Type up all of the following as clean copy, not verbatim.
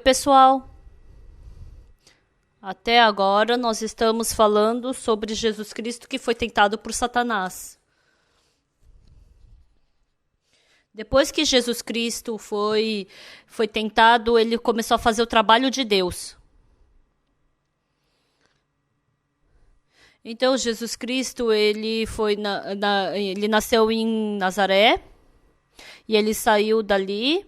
Oi, pessoal. Até agora nós estamos falando sobre Jesus Cristo que foi tentado por Satanás. Depois que Jesus Cristo foi tentado, ele começou a fazer o trabalho de Deus. Então, Jesus Cristo, ele nasceu em Nazaré, e ele saiu dali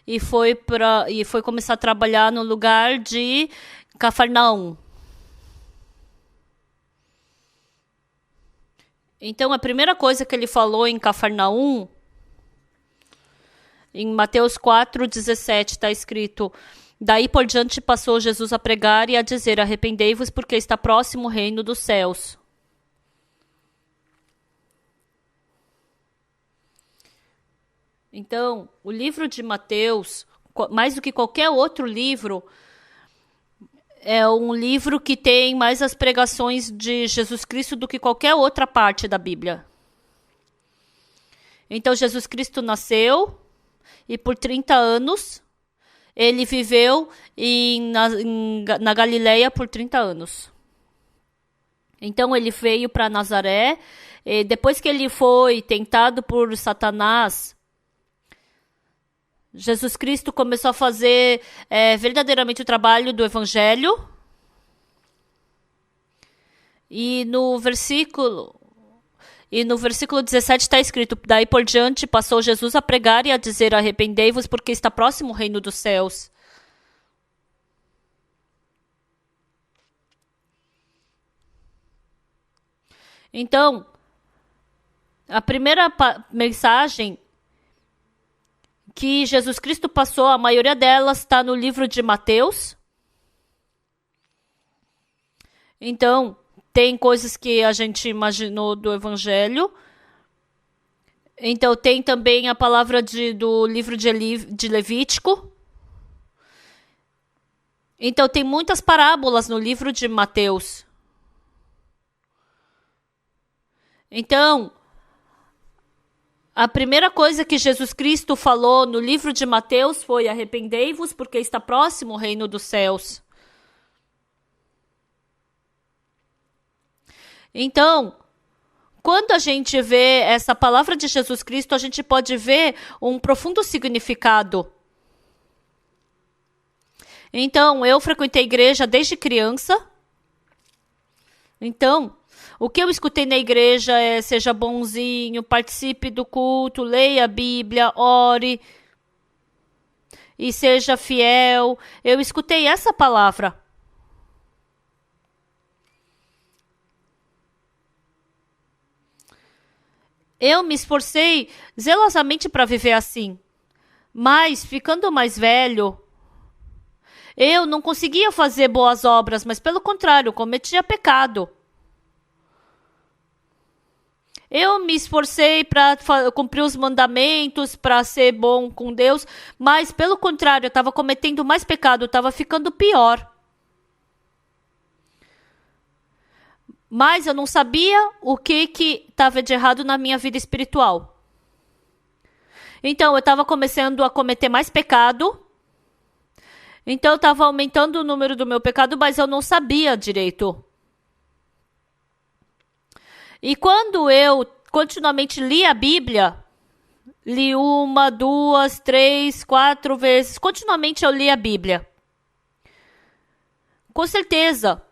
e foi começar a trabalhar no lugar de Cafarnaum. Então, a primeira coisa que ele falou em Cafarnaum, em Mateus 4:17, está escrito: daí por diante passou Jesus a pregar e a dizer: arrependei-vos, porque está próximo o reino dos céus. Então, o livro de Mateus, mais do que qualquer outro livro, é um livro que tem mais as pregações de Jesus Cristo do que qualquer outra parte da Bíblia. Então, Jesus Cristo nasceu e por 30 anos ele viveu na Galileia por 30 anos. Então, ele veio para Nazaré. E depois que ele foi tentado por Satanás, Jesus Cristo começou a fazer verdadeiramente o trabalho do Evangelho. E no versículo 17 está escrito: daí por diante passou Jesus a pregar e a dizer: arrependei-vos, porque está próximo o reino dos céus. Então, a primeira mensagem que Jesus Cristo passou, a maioria delas está no livro de Mateus. Então, tem coisas que a gente imaginou do Evangelho. Então, tem também a palavra do livro de Levítico. Então, tem muitas parábolas no livro de Mateus. Então, a primeira coisa que Jesus Cristo falou no livro de Mateus foi: arrependei-vos, porque está próximo o reino dos céus. Então, quando a gente vê essa palavra de Jesus Cristo, a gente pode ver um profundo significado. Então, eu frequentei a igreja desde criança. Então, o que eu escutei na igreja é: seja bonzinho, participe do culto, leia a Bíblia, ore e seja fiel. Eu escutei essa palavra. Eu me esforcei zelosamente para viver assim. Mas, ficando mais velho, eu não conseguia fazer boas obras, mas pelo contrário, cometia pecado. Eu me esforcei para cumprir os mandamentos, para ser bom com Deus, mas pelo contrário, eu estava cometendo mais pecado, eu estava ficando pior. Mas eu não sabia o que estava de errado na minha vida espiritual. Então, eu estava começando a cometer mais pecado. Então, eu estava aumentando o número do meu pecado, mas eu não sabia direito. E quando eu continuamente li a Bíblia, li 1, 2, 3, 4 vezes, continuamente eu li a Bíblia. Com certeza.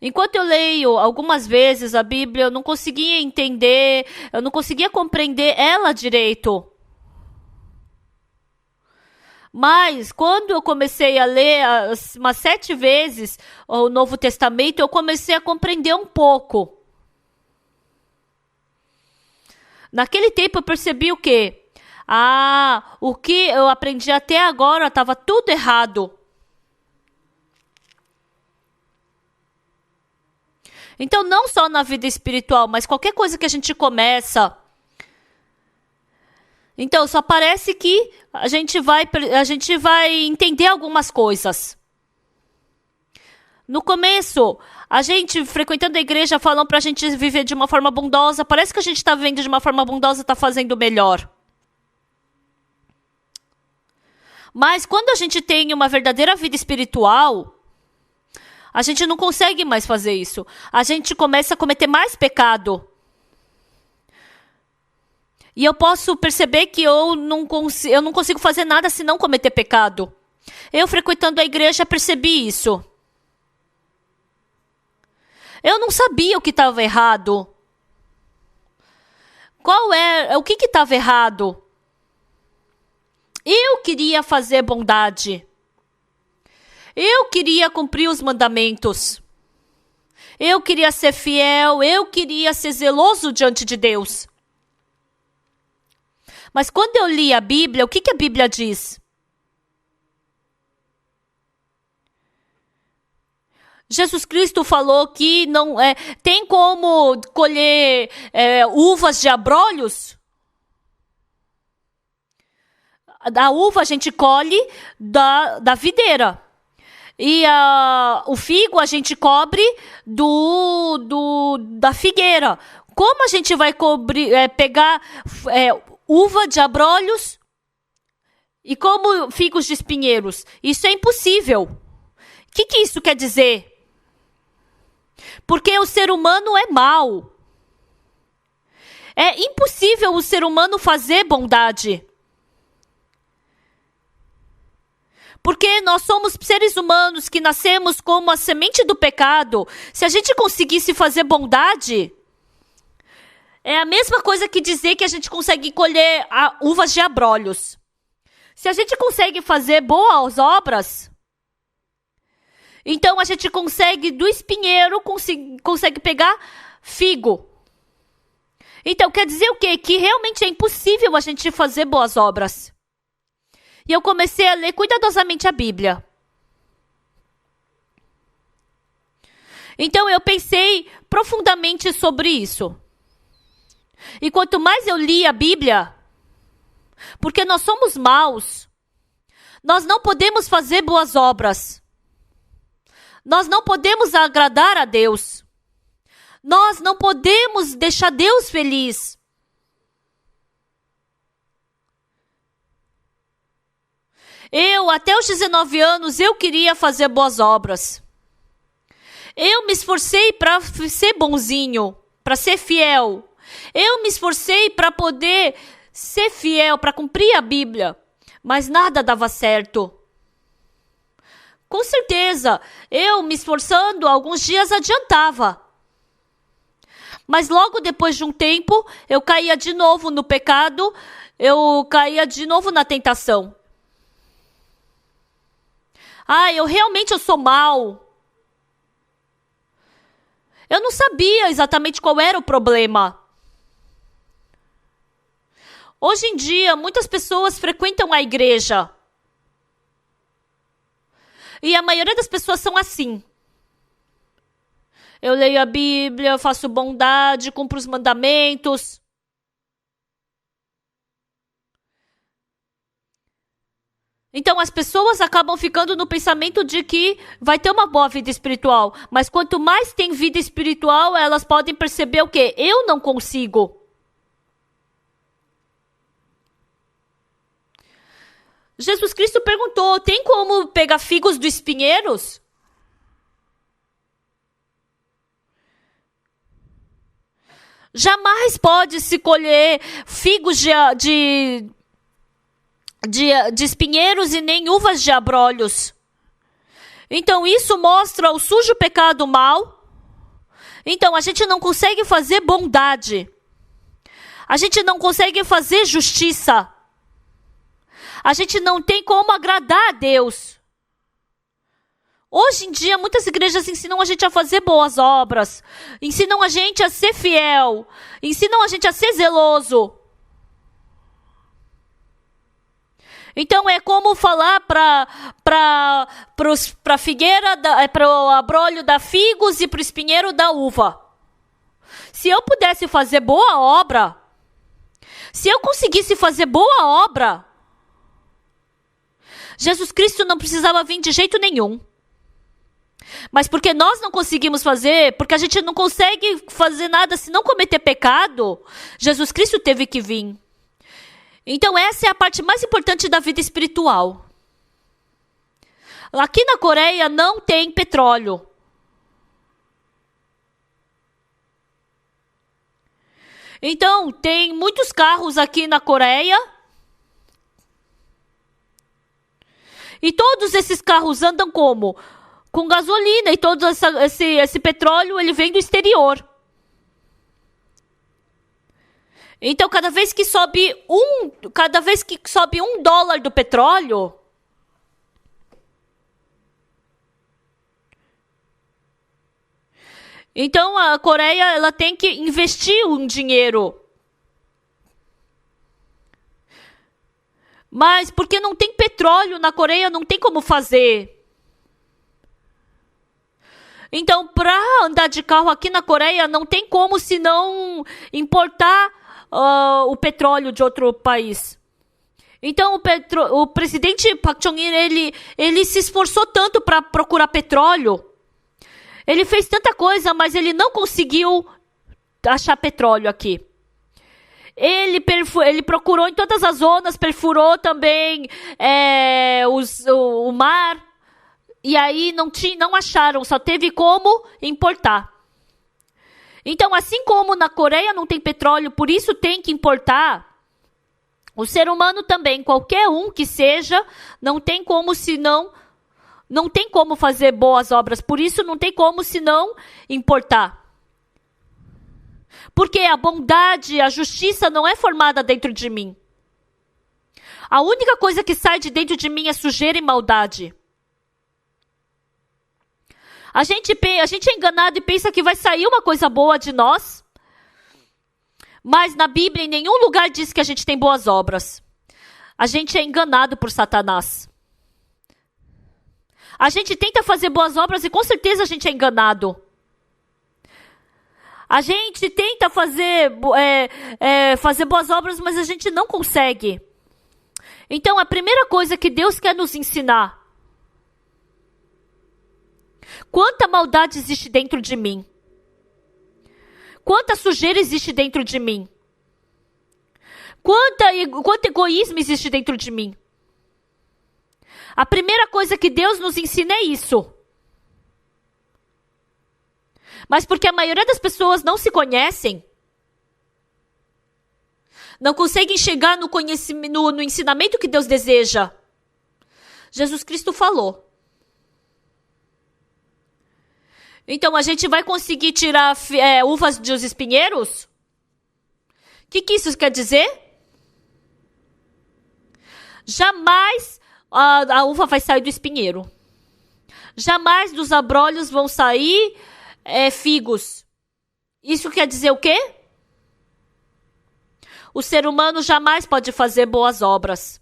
Enquanto eu leio algumas vezes a Bíblia, eu não conseguia entender, eu não conseguia compreender ela direito. Mas, quando eu comecei a ler umas 7 vezes o Novo Testamento, eu comecei a compreender um pouco. Naquele tempo eu percebi o quê? O que eu aprendi até agora estava tudo errado. Então, não só na vida espiritual, mas qualquer coisa que a gente começa. Então, só parece que a gente vai entender algumas coisas. No começo, a gente frequentando a igreja falam pra gente viver de uma forma bondosa. Parece que a gente está vivendo de uma forma bondosa, está fazendo melhor. Mas quando a gente tem uma verdadeira vida espiritual, a gente não consegue mais fazer isso. A gente começa a cometer mais pecado. E eu posso perceber que eu não consigo fazer nada se não cometer pecado. Eu, frequentando a igreja, percebi isso. Eu não sabia o que estava errado. O que estava errado? Eu queria fazer bondade. Eu queria cumprir os mandamentos. Eu queria ser fiel. Eu queria ser zeloso diante de Deus. Mas quando eu li a Bíblia, o que a Bíblia diz? Jesus Cristo falou que não tem como colher uvas de abrolhos? A uva a gente colhe da videira. E o figo a gente cobre da figueira. Como a gente vai pegar uva de abrolhos e como figos de espinheiros? Isso é impossível. O que isso quer dizer? Porque o ser humano é mau. É impossível o ser humano fazer bondade. Porque nós somos seres humanos que nascemos como a semente do pecado. Se a gente conseguisse fazer bondade, é a mesma coisa que dizer que a gente consegue colher uvas de abrolhos. Se a gente consegue fazer boas obras, então a gente consegue do espinheiro, consegue pegar figo. Então quer dizer o quê? Que realmente é impossível a gente fazer boas obras. E eu comecei a ler cuidadosamente a Bíblia. Então eu pensei profundamente sobre isso. E quanto mais eu li a Bíblia, porque nós somos maus, nós não podemos fazer boas obras. Nós não podemos agradar a Deus. Nós não podemos deixar Deus feliz. Até os 19 anos, eu queria fazer boas obras. Eu me esforcei para ser bonzinho, para ser fiel. Eu me esforcei para poder ser fiel, para cumprir a Bíblia. Mas nada dava certo. Com certeza, eu me esforçando, alguns dias adiantava. Mas logo depois de um tempo, eu caía de novo no pecado, eu caía de novo na tentação. Eu sou mau. Eu não sabia exatamente qual era o problema. Hoje em dia, muitas pessoas frequentam a igreja. E a maioria das pessoas são assim. Eu leio a Bíblia, faço bondade, cumpro os mandamentos. Então as pessoas acabam ficando no pensamento de que vai ter uma boa vida espiritual. Mas quanto mais tem vida espiritual, elas podem perceber o quê? Eu não consigo. Jesus Cristo perguntou, tem como pegar figos dos espinheiros? Jamais pode se colher figos de espinheiros e nem uvas de abrolhos. Então isso mostra o sujo pecado mal. Então a gente não consegue fazer bondade. A gente não consegue fazer justiça. A gente não tem como agradar a Deus. Hoje em dia, muitas igrejas ensinam a gente a fazer boas obras. Ensinam a gente a ser fiel. Ensinam a gente a ser zeloso. Então é como falar para figueira, para o abrolho dar figos e para o espinheiro dar uva. Se eu pudesse fazer boa obra, se eu conseguisse fazer boa obra, Jesus Cristo não precisava vir de jeito nenhum. Mas porque nós não conseguimos fazer, porque a gente não consegue fazer nada se não cometer pecado, Jesus Cristo teve que vir. Então essa é a parte mais importante da vida espiritual. Aqui na Coreia não tem petróleo. Então, tem muitos carros aqui na Coreia. E todos esses carros andam como? Com gasolina. E todo esse petróleo, ele vem do exterior. Então, cada vez que sobe $1 do petróleo, então a Coreia ela tem que investir um dinheiro. Mas porque não tem petróleo na Coreia, não tem como fazer. Então, para andar de carro aqui na Coreia, não tem como se não importar o petróleo de outro país. Então, o presidente Park Chung-hee, ele se esforçou tanto para procurar petróleo. Ele fez tanta coisa, mas ele não conseguiu achar petróleo aqui. Ele procurou em todas as zonas, perfurou também o mar. E aí não acharam, só teve como importar. Então, assim como na Coreia não tem petróleo, por isso tem que importar, o ser humano também, qualquer um que seja, não tem como fazer boas obras, por isso não tem como senão importar. Porque a bondade, a justiça não é formada dentro de mim. A única coisa que sai de dentro de mim é sujeira e maldade. A gente é enganado e pensa que vai sair uma coisa boa de nós. Mas na Bíblia, em nenhum lugar diz que a gente tem boas obras. A gente é enganado por Satanás. A gente tenta fazer boas obras e com certeza a gente é enganado. A gente tenta fazer boas obras, mas a gente não consegue. Então, a primeira coisa que Deus quer nos ensinar: quanta maldade existe dentro de mim? Quanta sujeira existe dentro de mim? Quanto egoísmo existe dentro de mim? A primeira coisa que Deus nos ensina é isso. Mas porque a maioria das pessoas não se conhecem, não conseguem chegar no ensinamento que Deus deseja. Jesus Cristo falou. Então, a gente vai conseguir tirar uvas dos espinheiros? O que isso quer dizer? Jamais a uva vai sair do espinheiro. Jamais dos abrolhos vão sair figos. Isso quer dizer o quê? O ser humano jamais pode fazer boas obras.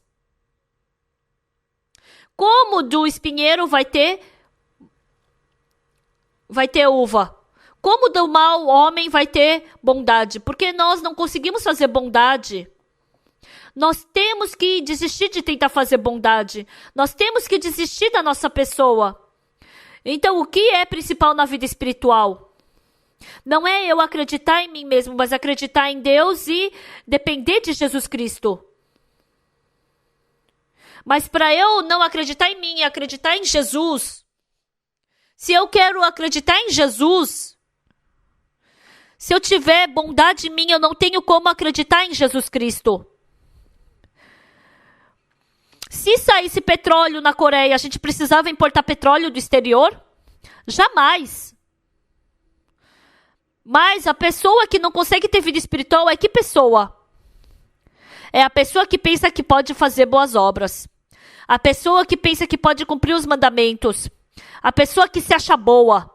Como do espinheiro vai ter uva? Como do mau homem vai ter bondade? Porque nós não conseguimos fazer bondade. Nós temos que desistir de tentar fazer bondade. Nós temos que desistir da nossa pessoa. Então, o que é principal na vida espiritual? Não é eu acreditar em mim mesmo, mas acreditar em Deus e depender de Jesus Cristo. Mas para eu não acreditar em mim e acreditar em Jesus, se eu quero acreditar em Jesus, se eu tiver bondade em mim, eu não tenho como acreditar em Jesus Cristo. Se saísse petróleo na Coreia, a gente precisava importar petróleo do exterior? Jamais. Mas a pessoa que não consegue ter vida espiritual é que pessoa? É a pessoa que pensa que pode fazer boas obras. A pessoa que pensa que pode cumprir os mandamentos. A pessoa que se acha boa.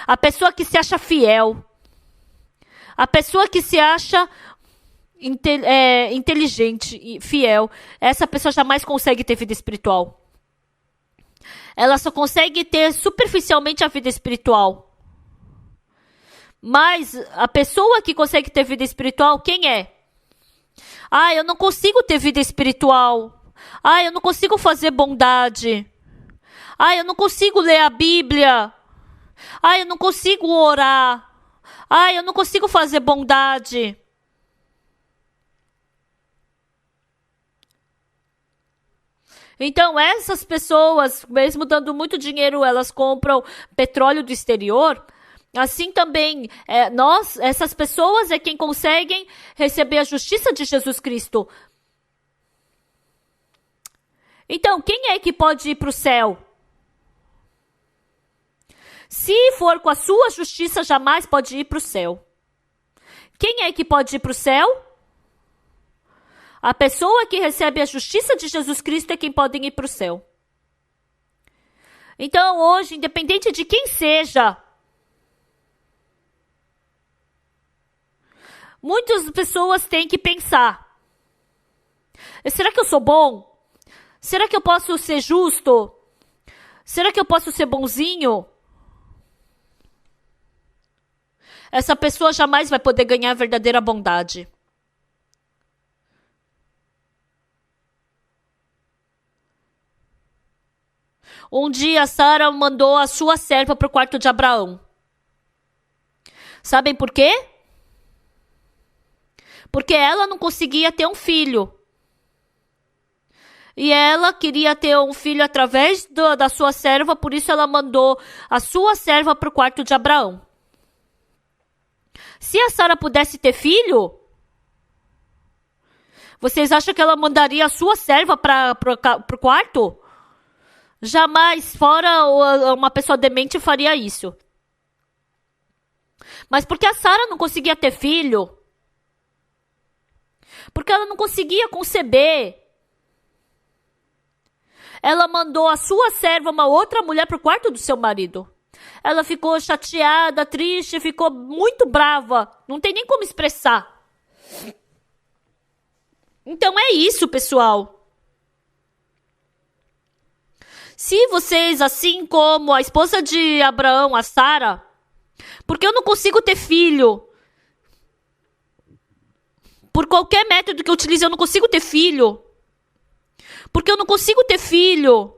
A pessoa que se acha fiel. A pessoa que se acha inteligente e fiel. Essa pessoa jamais consegue ter vida espiritual. Ela só consegue ter superficialmente a vida espiritual. Mas a pessoa que consegue ter vida espiritual, quem é? Ah, eu não consigo ter vida espiritual. Ah, eu não consigo fazer bondade. Ah, eu não consigo ler a Bíblia. Ah, eu não consigo orar. Ah, eu não consigo fazer bondade. Então, essas pessoas, mesmo dando muito dinheiro, elas compram petróleo do exterior. Assim também, essas pessoas é quem conseguem receber a justiça de Jesus Cristo. Então, quem é que pode ir para o céu? Se for com a sua justiça, jamais pode ir para o céu. Quem é que pode ir para o céu? A pessoa que recebe a justiça de Jesus Cristo é quem pode ir para o céu. Então, hoje, independente de quem seja, muitas pessoas têm que pensar: será que eu sou bom? Será que eu posso ser justo? Será que eu posso ser bonzinho? Essa pessoa jamais vai poder ganhar a verdadeira bondade. Um dia, Sara mandou a sua serva para o quarto de Abraão. Sabem por quê? Porque ela não conseguia ter um filho. E ela queria ter um filho através da sua serva, por isso ela mandou a sua serva para o quarto de Abraão. Se a Sara pudesse ter filho, vocês acham que ela mandaria a sua serva para o quarto? Jamais, fora uma pessoa demente, faria isso. Mas porque a Sara não conseguia ter filho, porque ela não conseguia conceber, ela mandou a sua serva, uma outra mulher, para o quarto do seu marido. Ela ficou chateada, triste, ficou muito brava. Não tem nem como expressar. Então é isso, pessoal. Se vocês, assim como a esposa de Abraão, a Sara, porque eu não consigo ter filho, por qualquer método que eu utilize, eu não consigo ter filho, porque eu não consigo ter filho.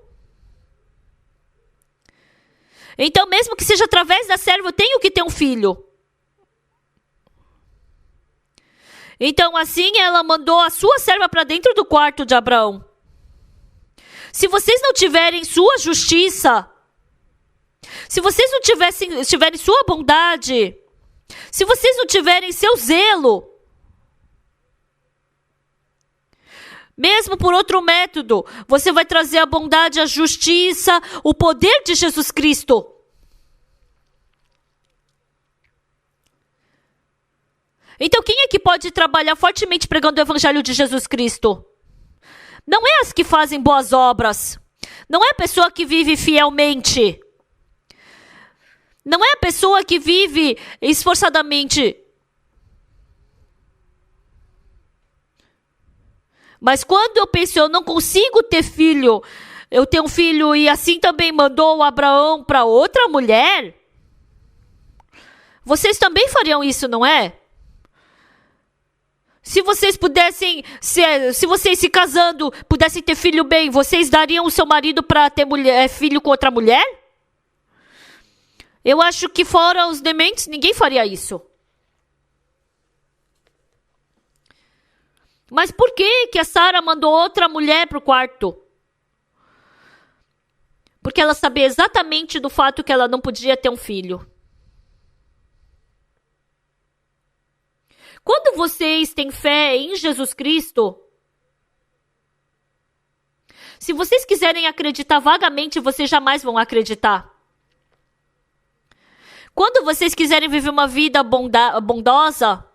Então, mesmo que seja através da serva, eu tenho que ter um filho. Então, assim, ela mandou a sua serva para dentro do quarto de Abraão. Se vocês não tiverem sua justiça, se vocês não tiverem sua bondade, se vocês não tiverem seu zelo, mesmo por outro método, você vai trazer a bondade, a justiça, o poder de Jesus Cristo. Então, quem é que pode trabalhar fortemente pregando o evangelho de Jesus Cristo? Não é as que fazem boas obras. Não é a pessoa que vive fielmente. Não é a pessoa que vive esforçadamente. Mas quando eu penso, eu não consigo ter filho, eu tenho um filho e assim também mandou o Abraão para outra mulher, vocês também fariam isso, não é? Se vocês pudessem, se vocês se casando, pudessem ter filho bem, vocês dariam o seu marido para ter filho com outra mulher? Eu acho que fora os dementes, ninguém faria isso. Mas por que a Sara mandou outra mulher para o quarto? Porque ela sabia exatamente do fato que ela não podia ter um filho. Quando vocês têm fé em Jesus Cristo, se vocês quiserem acreditar vagamente, vocês jamais vão acreditar. Quando vocês quiserem viver uma vida bondosa,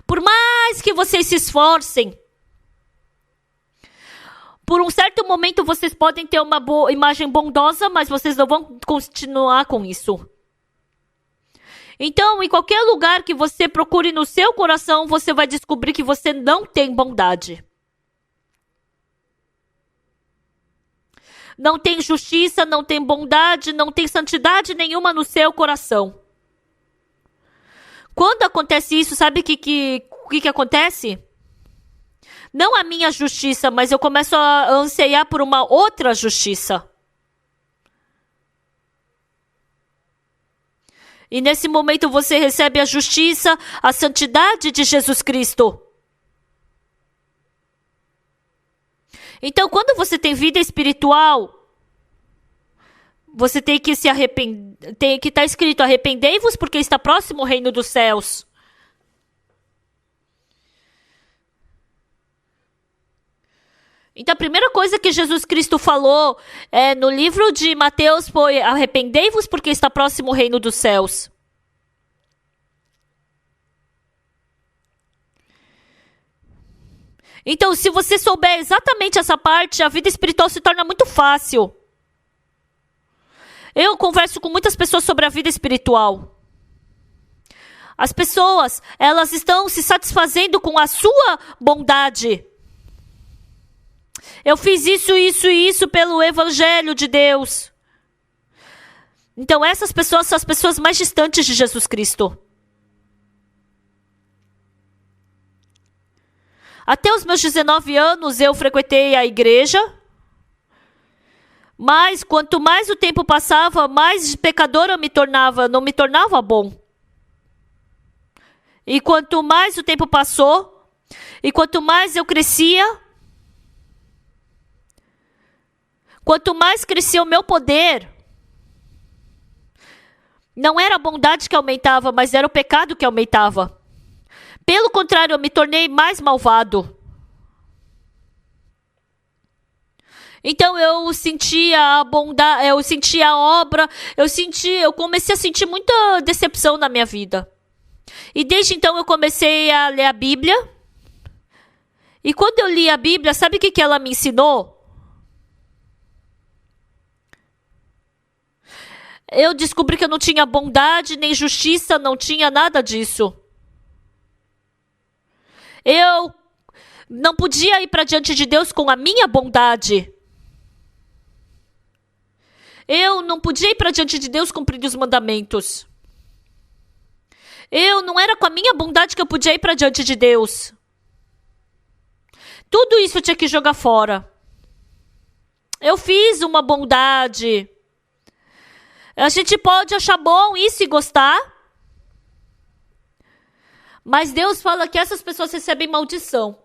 por mais que vocês se esforcem, por um certo momento vocês podem ter uma boa imagem bondosa, mas vocês não vão continuar com isso. Então, em qualquer lugar que você procure no seu coração, você vai descobrir que você não tem bondade. Não tem justiça, não tem bondade, não tem santidade nenhuma no seu coração. Quando acontece isso, sabe o que acontece? Não a minha justiça, mas eu começo a anseiar por uma outra justiça. E nesse momento você recebe a justiça, a santidade de Jesus Cristo. Então, quando você tem vida espiritual, você tem que se arrepender, tem que estar escrito: arrependei-vos porque está próximo o reino dos céus. Então, a primeira coisa que Jesus Cristo falou no livro de Mateus foi: arrependei-vos porque está próximo o reino dos céus. Então, se você souber exatamente essa parte, a vida espiritual se torna muito fácil. Eu converso com muitas pessoas sobre a vida espiritual. As pessoas, elas estão se satisfazendo com a sua bondade. Eu fiz isso, isso e isso pelo Evangelho de Deus. Então, essas pessoas são as pessoas mais distantes de Jesus Cristo. Até os meus 19 anos, eu frequentei a igreja. Mas, quanto mais o tempo passava, mais pecador eu me tornava, não me tornava bom. E quanto mais o tempo passou, e quanto mais eu crescia, quanto mais crescia o meu poder, não era a bondade que aumentava, mas era o pecado que aumentava. Pelo contrário, eu me tornei mais malvado. Então eu sentia a bondade, eu sentia a obra, eu comecei a sentir muita decepção na minha vida. E desde então eu comecei a ler a Bíblia. E quando eu li a Bíblia, sabe o que ela me ensinou? Eu descobri que eu não tinha bondade, nem justiça, não tinha nada disso. Eu não podia ir para diante de Deus com a minha bondade. Eu não podia ir para diante de Deus cumprindo os mandamentos. Eu não era com a minha bondade que eu podia ir para diante de Deus. Tudo isso eu tinha que jogar fora. Eu fiz uma bondade. A gente pode achar bom isso e gostar. Mas Deus fala que essas pessoas recebem maldição.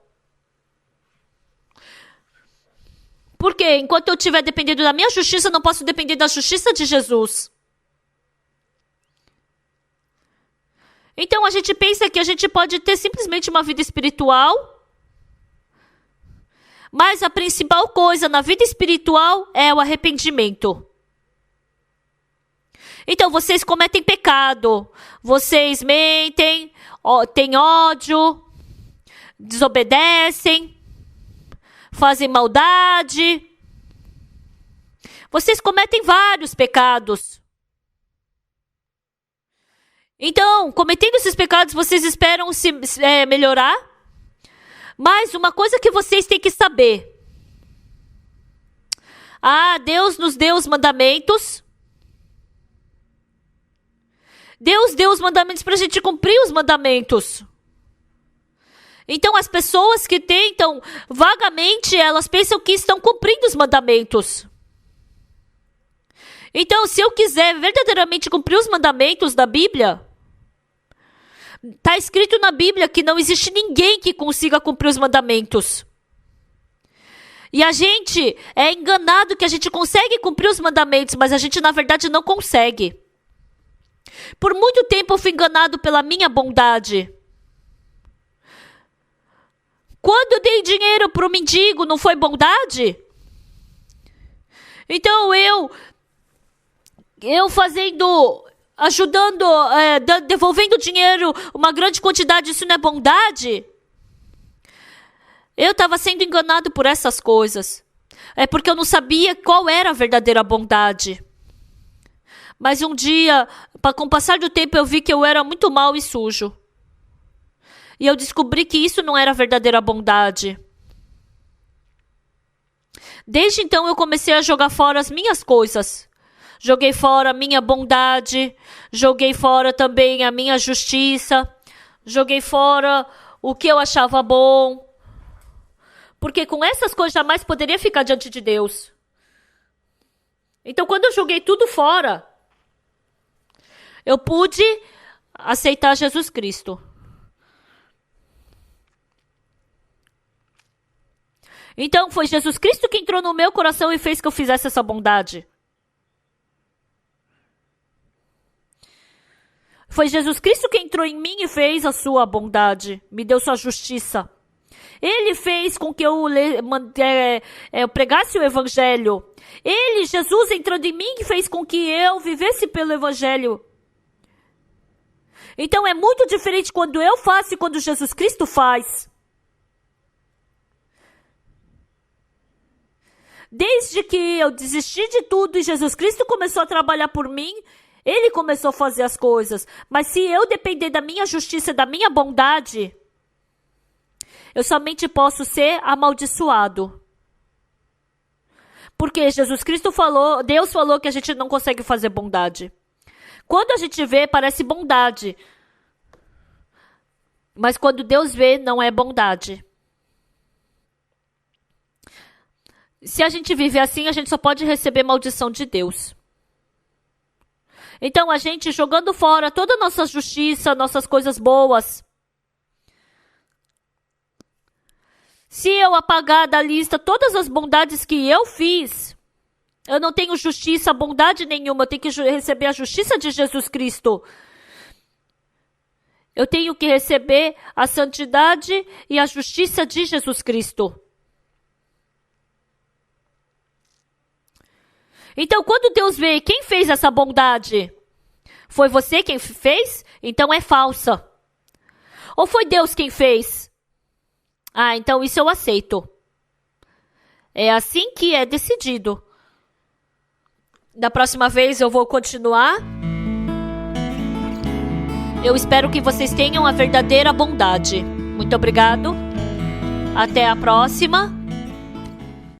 Porque enquanto eu estiver dependendo da minha justiça, eu não posso depender da justiça de Jesus. Então a gente pensa que a gente pode ter simplesmente uma vida espiritual. Mas a principal coisa na vida espiritual é o arrependimento. Então vocês cometem pecado, vocês mentem, têm ódio, desobedecem, fazem maldade. Vocês cometem vários pecados. Então, cometendo esses pecados, vocês esperam se melhorar? Mas uma coisa que vocês têm que saber. Deus nos deu os mandamentos. Deus deu os mandamentos para a gente cumprir os mandamentos. Então, as pessoas que tentam vagamente, elas pensam que estão cumprindo os mandamentos. Então, se eu quiser verdadeiramente cumprir os mandamentos da Bíblia, está escrito na Bíblia que não existe ninguém que consiga cumprir os mandamentos. E a gente é enganado que a gente consegue cumprir os mandamentos, mas a gente, na verdade, não consegue. Por muito tempo eu fui enganado pela minha bondade. Quando eu dei dinheiro para o mendigo, não foi bondade? Então ajudando, devolvendo dinheiro, uma grande quantidade, isso não é bondade? Eu estava sendo enganado por essas coisas. É porque eu não sabia qual era a verdadeira bondade. Mas um dia, com o passar do tempo, eu vi que eu era muito mau e sujo. E eu descobri que isso não era a verdadeira bondade. Desde então, eu comecei a jogar fora as minhas coisas. Joguei fora a minha bondade. Joguei fora também a minha justiça. Joguei fora o que eu achava bom. Porque com essas coisas jamais poderia ficar diante de Deus. Então, quando eu joguei tudo fora, eu pude aceitar Jesus Cristo. Então foi Jesus Cristo que entrou no meu coração e fez que eu fizesse essa bondade. Foi Jesus Cristo que entrou em mim e fez a sua bondade. Me deu sua justiça. Ele fez com que eu pregasse o evangelho. Ele, Jesus, entrando em mim, fez com que eu vivesse pelo evangelho. Então é muito diferente quando eu faço e quando Jesus Cristo faz. Desde que eu desisti de tudo e Jesus Cristo começou a trabalhar por mim, Ele começou a fazer as coisas. Mas se eu depender da minha justiça, da minha bondade, eu somente posso ser amaldiçoado. Porque Jesus Cristo falou, Deus falou que a gente não consegue fazer bondade. Quando a gente vê, parece bondade. Mas quando Deus vê, não é bondade. Se a gente viver assim, a gente só pode receber maldição de Deus. Então a gente jogando fora toda a nossa justiça, nossas coisas boas. Se eu apagar da lista todas as bondades que eu fiz, eu não tenho justiça, bondade nenhuma, eu tenho que receber a justiça de Jesus Cristo. Eu tenho que receber a santidade e a justiça de Jesus Cristo. Então, quando Deus vê quem fez essa bondade, foi você quem fez? Então é falsa. Ou foi Deus quem fez? Ah, então isso eu aceito. É assim que é decidido. Da próxima vez eu vou continuar. Eu espero que vocês tenham a verdadeira bondade. Muito obrigado. Até a próxima.